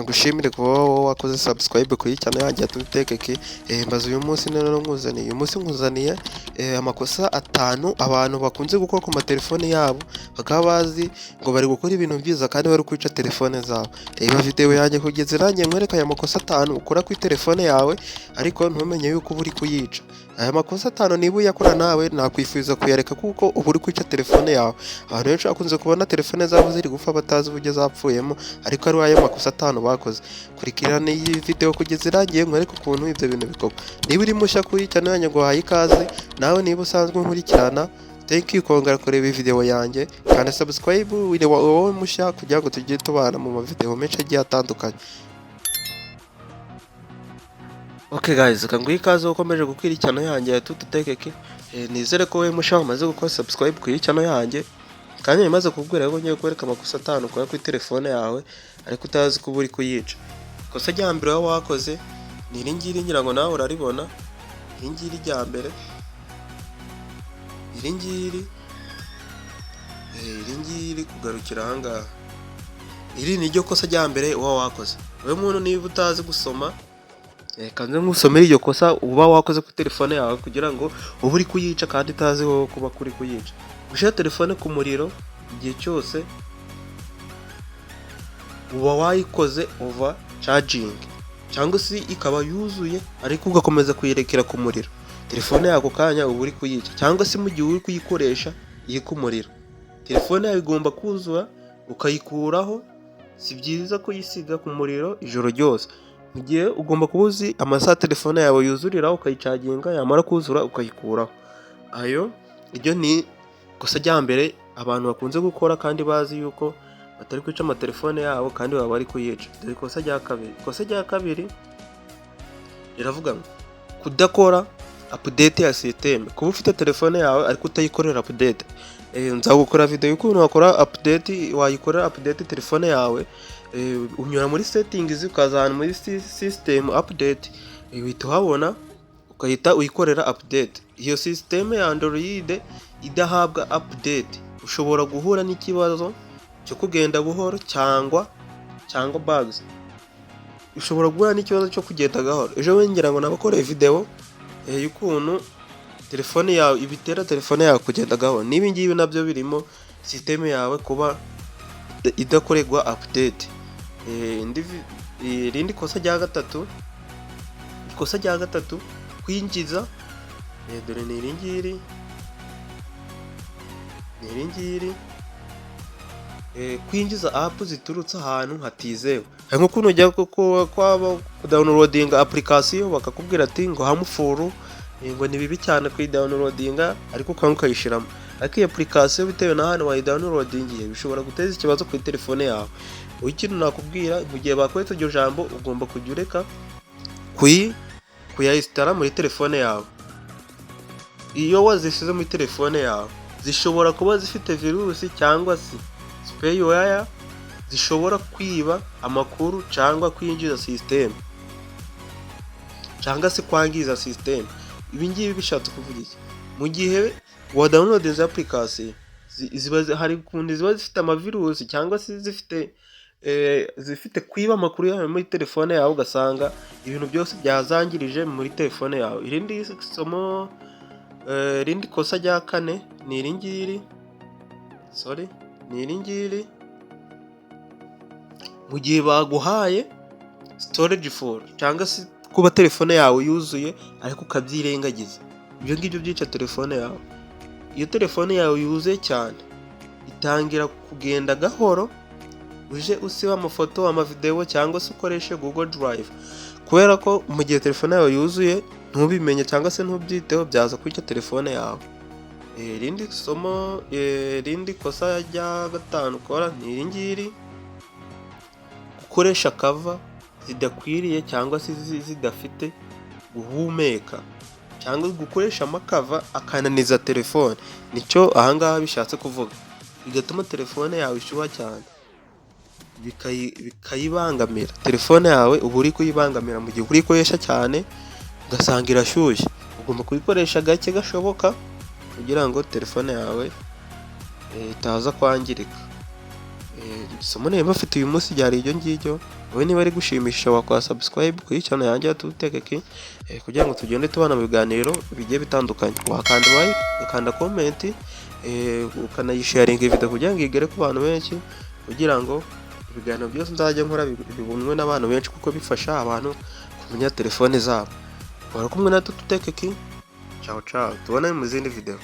ngushimire kuba wakoze subscribe kuri channel yanjye ya Tubitekeke. Mbaza uyu munsi none nkuzaniye amakosa 5 abantu bakunze gukora ku matelefone yabo bakaba bazi ngo bari gukora ibintu byiza kandi bari kwica telefone zabo. Reba video yanjye kugeza irangiye nkwereka aya makosa 5 ukora kuri telefone yawe ariko ntumenye yuko uri kuyica. Aya makosa 5 niba uyakora nawe nakwifuza kuyareka kuko ubu uri kwica telefone yawe. Abantu benshi bakunze kubona telefone zabo ziri gupfa batazi uburyo zapfuyemo ariko ari ayo makosa 5 bakoze. Kurikirana iyi video kugeza irangiye nkwereka ukuntu ibyo bintu bikorwa. Niba uri mushya kuri channel yanjye ngo haye ikaze, nawe niba usanzwe nkurikirana thank you kongera kureba video yanjye kandi subscribe wowe mushya kugira ngo tujye tubana mu video menshi agiye atandukanye. Okay guys, kanguye ikaze ukomeje gukwirikirana yanjye ya Tubitekeke. Nizere ko wowe mushya umaze gukora subscribe kuri channel yanjye kandi nimaze kubwira ko ngiye kwereka amakosa 5 ukora kuri telefone yawe ariko utazi ko uri kuyica. Kosa rya mbere wakoze ni iringiri ngira ngo nawe uraribona. Iringiri rya mbere iringiri kugarukira hanga. Iri ni ryo kosa rya mbere wakoze. Wewe muntu niba utazi gusoma kanze ngusomera iryo kosa uba wakoze ku telefone yawe kugira ngo ube uri kuyica kandi utazi ho kuba kuri kuyica. Gushira telefone ku muriro igihe cyose uba wayikoze over charging cyangwa se ikaba yuzuye ariko ugakomeza kuyirekera ku muriro, telefone yako kanya uba uri kuyica. Cyangwa se mu gihe uri kuyikoresha iri ku muriro, telefone yawe igomba kuzura ukayikuraho. Si byiza kuyisiga ku muriro ijoro ryose. Mu gihe ugomba kubuzi amasaha telefone yawe yuzurira ukayicaginga, yamara kuzura ukayikuraho. Ayo iryo ni kosa rya mbere abantu bakunze gukora kandi bazi yuko batari kwica amatelefone yabo kandi baba bari kuyica. Dore kosa rya kabiri. Kosa rya kabiri iravuga ngo kudakora update ya system. Kuba ufite telefone yawe ariko utayikorera update. Nzagukora video y'ukuntu wakora update, wayikorera update telefone yawe. Unyura muri settings ukazana muri system update, uhita uhabona ukahita uyikorera update. Iyo system ya Android idahabwa update ushobora guhura n'ikibazo cyo kugenda buhoro cyangwa bugs. Ushobora guhura n'ikibazo cyo kugenda gahoro. Ejo wengira ngo nabakoreye video y'ukuntu telefone yawe ibitera telefone yawe kugenda gahoro. Nibi ngibi nabyo birimo system yawe kuba idakorerwa update. Irindi kosa rya gatatu, ikosa rya gatatu kwinjiza dore ni iringiri kwinjiza app ziturutse ahantu hatizewe. Nko kuno ujya kwaba downloading application bakakubwira ati ngo hamufuru ngo ni bibi cyane downloadinga ariko kandi ukayishiramo. Ariko iyo application bitewe na hano wayi downloading bishobora guteza ikibazo kuri telefone yawe. Ikintu nakubwira mu gihe bakwetse iryo jambo ugomba kujya ureka kuyinstalla muri telefone yawe. Iyo wazisize muri telefone yawe zishobora kuba zifite virusi cyangwa se spyware zishobora kwiba amakuru cyangwa kwinjiza system cyangwa se kwangiza system. Ibi ngibi bishatse kuvuga iki? Mu gihe wa download izi application hari kundi ziba zifite amavirusi cyangwa se zifite kwiba amakuru yawe muri telefone yawe ugasanga ibintu byose byazangirije muri telefone yawe. Irindi kosa rya kane ni iringiri mu gihe baguhaye storage full cyangwa se kuba telefone yawe yuzuye ariko ukabyirengagiza. Ibyo ngibyo byica telefone yawe. Iyo telefone yawe yuzuye cyane itangira kugenda gahoro, uje usiba amafoto amavideo cyangwa se ukoreshe Google Drive, kubera ko mu gihe telefone yawe yuzuye ntubimenye cyangwa se ntubyiteho byaza kwica telefone yawe. Irindi kosa rya gatanu ukora ni iringiri gukoresha cover zidakwiriye cyangwa se zidafite guhumeka cyangwa gukoresha amakava akananiza telefone. Nicyo ahangaha bishatse kuvuga, bigatuma telefone yawe ishyuha cyane bikayibangamira. Telefone yawe uba uri kuyibangamira mu gihe uri koresha cyane ugasanga irashyushye. Ugomba kuyikoresha gake gashoboka kugira ngo telefone yawe itaza kwangirika. isomo niba bafite uyu munsi ryari iryo ngiryo. Wowe niba ari gushimisha wakora subscribe kuri channel yanjye ya Tutekeki kugira ngo tugende tubana mu biganiro bigiye bitandukanye. Wakanda like, ukanda comment, ukanayisharinga video kugira ngo igere ku bantu benshi, kugira ngo ibiganiro byose nzajya nkora bibonwe n'abantu benshi, kuko bifasha abantu kumenya telefone zabo. Wari kumwe na Tutekeki. Ciao ciao, tubonane mu zindi video.